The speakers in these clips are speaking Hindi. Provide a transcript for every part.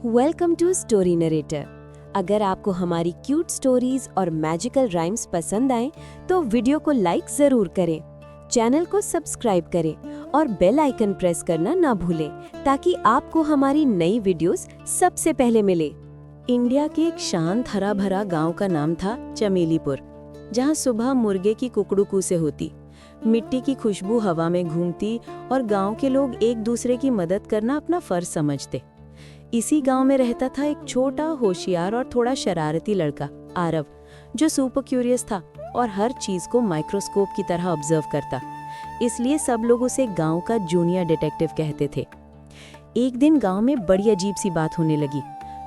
Welcome to story narrator. अगर आपको हमारी क्यूट स्टोरीज और मैजिकल राइम्स पसंद आए तो वीडियो को लाइक जरूर करें, चैनल को सब्सक्राइब करें और बेल आइकन प्रेस करना ना भूलें ताकि आपको हमारी नई वीडियोस सबसे पहले मिले। इंडिया के एक शांत हरा भरा गांव का नाम था चमेलीपुर, जहां सुबह मुर्गे की कुकड़ू से होती, मिट्टी की खुशबू हवा में घूमती और गांव के लोग एक दूसरे की मदद करना अपना फर्ज समझते। इसी गांव में रहता था एक छोटा, होशियार और थोड़ा शरारती लड़का आरव, जो सुपर क्यूरियस था और हर चीज को माइक्रोस्कोप की तरह ऑब्जर्व करता। इसलिए सब लोग उसे गांव का जूनियर डिटेक्टिव कहते थे। एक दिन गांव में बड़ी अजीब सी बात होने लगी।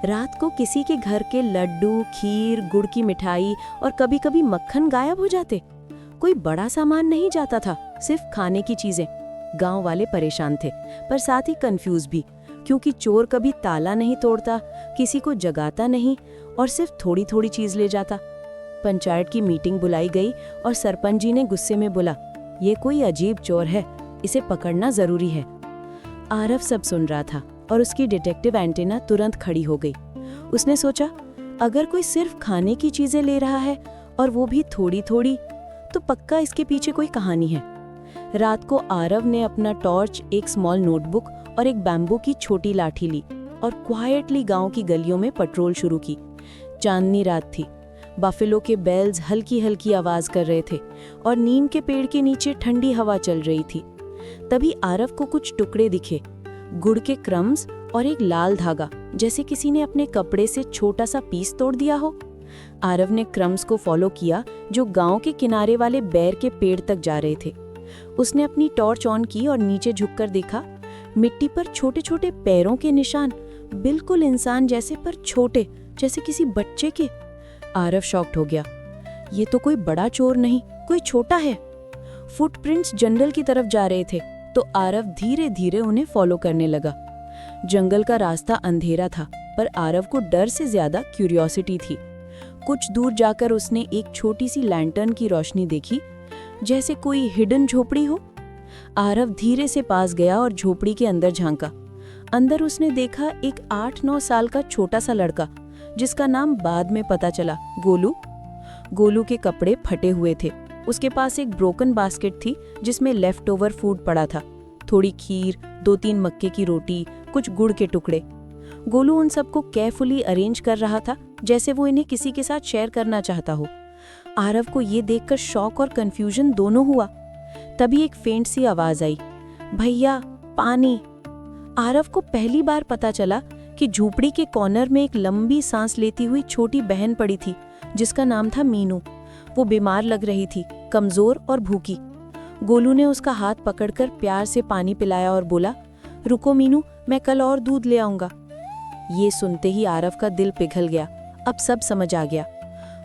रात को किसी के घर के लड्डू, खीर, गुड़ की मिठाई और कभी-कभी मक्खन गायब हो जाते। कोई बड़ा सामान नहीं जाता था, सिर्फ खाने की चीजें। गांव वाले परेशान थे, पर साथ ही कंफ्यूज भी, क्योंकि चोर कभी ताला नहीं तोड़ता, किसी को जगाता नहीं और सिर्फ थोड़ी थोड़ी चीज ले जाता। पंचायत की मीटिंग बुलाई गई और सरपंच जी ने गुस्से में बोला, ये कोई अजीब चोर है, इसे पकड़ना जरूरी है। आरव सब सुन रहा था और उसकी डिटेक्टिव एंटेना तुरंत खड़ी हो गई। उसने सोचा, अगर कोई सिर्फ खाने की चीजें ले रहा है और वो भी थोड़ी थोड़ी, तो पक्का इसके पीछे कोई कहानी है। रात को आरव ने अपना टॉर्च, एक स्मॉल नोटबुक और एक बैम्बू की छोटी लाठी ली और क्वाइटली गांव की गलियों में पेट्रोल शुरू की। चांदनी रात थी, बफेलो के बेल्स हल्की हल्की आवाज कर रहे थे और नीम के पेड़ के नीचे ठंडी हवा चल रही थी। तभी आरव को कुछ टुकड़े दिखे, गुड़ के क्रम्स और एक लाल धागा, जैसे किसी ने अपने कपड़े से छोटा सा पीस तोड़ दिया हो। आरव ने क्रम्स को फॉलो किया, जो गांव के किनारे वाले बेर के पेड़ तक जा रहे थे। उसने अपनी टॉर्च ऑन की और नीचे झुककर देखा। मिट्टी पर छोटे छोटे पैरों के निशान, बिल्कुल इंसान जैसे, पर छोटे, जैसे किसी बच्चे के। आरव शॉक्ड हो गया। ये तो कोई बड़ा चोर नहीं, कोई छोटा है। फुटप्रिंट्स जंगल की तरफ जा रहे थे, तो आरव धीरे धीरे उन्हें फॉलो करने लगा। जंगल का रास्ता अंधेरा था, पर आरव को डर से ज्यादा क्यूरियोसिटी थी। कुछ दूर जाकर उसने एक छोटी सी लैंटर्न की रोशनी देखी, जैसे कोई हिडन झोपड़ी हो। आरव धीरे से पास गया और झोपड़ी के अंदर झांका। अंदर उसने देखा एक 8-9 साल का छोटा सा लड़का, जिसका नाम बाद में पता चला गोलू। गोलू के कपड़े फटे हुए थे। उसके पास एक ब्रोकन बास्केट थी जिसमें लेफ्ट ओवर फूड पड़ा था, थोड़ी खीर, 2-3 मक्के की रोटी, कुछ गुड़ के टुकड़े। गोलू उन सबको केयरफुली अरेंज कर रहा था, जैसे वो इन्हें किसी के साथ शेयर करना चाहता हो। आरव को ये देखकर शॉक और कंफ्यूजन दोनों हुआ। तभी एक फेंट सी आवाज आई, भैया पानी। आरव को पहली बार पता चला कि झोपड़ी के कॉर्नर में एक लंबी सांस लेती हुई छोटी बहन पड़ी थी, जिसका नाम था मीनू। वो बीमार लग रही थी, कमजोर और भूखी। गोलू ने उसका हाथ पकड़कर प्यार से पानी पिलाया और बोला, रुको मीनू, मैं कल और दूध ले आऊंगा। ये सुनते ही आरव का दिल पिघल गया। अब सब समझ आ गया।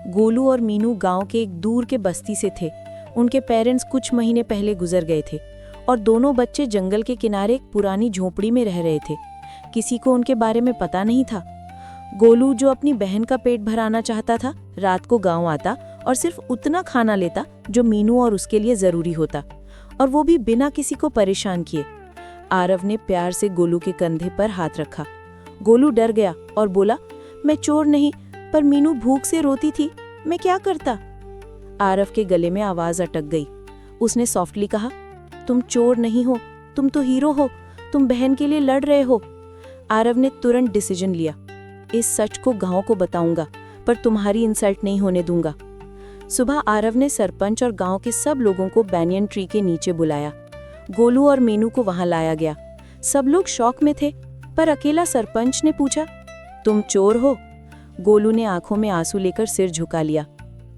गोलू और मीनू गांव के एक दूर के बस्ती से थे। उनके पेरेंट्स कुछ महीने पहले गुजर गए थे और दोनों बच्चे जंगल के किनारे एक पुरानी झोपड़ी में रह रहे थे। किसी को उनके बारे में पता नहीं था। गोलू, जो अपनी बहन का पेट भराना चाहता था, रात को गांव आता और सिर्फ उतना खाना लेता जो मीनू और उसके लिए जरूरी होता, और वो भी बिना किसी को परेशान किए। आरव ने प्यार से गोलू के कंधे पर हाथ रखा। गोलू डर गया और बोला, मैं चोर नहीं, पर मीनू भूख से रोती थी, मैं क्या करता। आरव के गले में आवाज अटक गई। उसने सॉफ्टली कहा, तुम चोर नहीं हो, तुम तो हीरो हो, तुम बहन के लिए लड़ रहे हो। आरव ने तुरंत डिसीजन लिया, इस सच को गांव को बताऊंगा, पर तुम्हारी इंसल्ट नहीं होने दूंगा। सुबह आरव ने सरपंच और गांव के सब लोगों को बैनियन ट्री के नीचे बुलाया। गोलू और मीनू को वहां लाया गया। सब लोग शॉक में थे, पर अकेला सरपंच ने पूछा, तुम चोर हो? गोलू ने आंखों में आंसू लेकर सिर झुका लिया।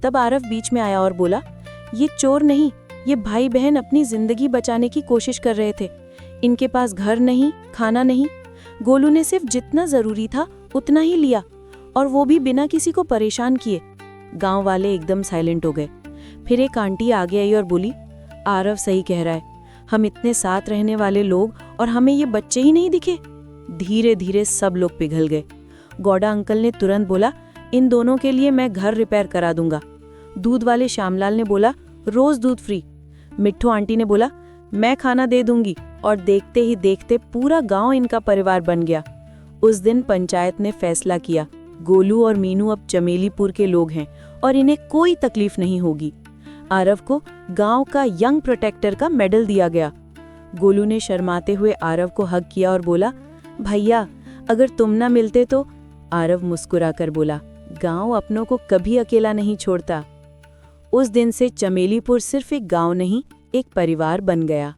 तब आरव बीच में आया और बोला, ये चोर नहीं, ये भाई बहन अपनी जिंदगी बचाने की कोशिश कर रहे थे। इनके पास घर नहीं, खाना नहीं। गोलू ने सिर्फ जितना जरूरी था उतना ही लिया, और वो भी बिना किसी को परेशान किए। गांव वाले एकदम साइलेंट हो गए। फिर एक आंटी आगे आई और बोली, आरव सही कह रहा है, हम इतने साथ रहने वाले लोग और हमें ये बच्चे ही नहीं दिखे। धीरे धीरे सब लोग पिघल गए। गौड़ा अंकल ने तुरंत बोला, इन दोनों के लिए मैं घर रिपेयर करा दूंगा। दूध वाले श्यामलाल ने बोला, रोज दूध फ्री। मिट्ठू आंटी ने बोला, मैं खाना दे दूंगी। और देखते ही देखते पूरा गांव इनका परिवार बन गया। उस दिन पंचायत ने फैसला किया, गोलू और मीनू अब चमेलीपुर के लोग हैं और इन्हें कोई तकलीफ नहीं होगी। आरव को गांव का यंग प्रोटेक्टर का मेडल दिया गया। गोलू ने शर्माते हुए आरव को हग किया और बोला, भैया अगर तुम ना मिलते तो। आरव मुस्कुराकर बोला, गांव अपनों को कभी अकेला नहीं छोड़ता। उस दिन से चमेलीपुर सिर्फ एक गांव नहीं, एक परिवार बन गया।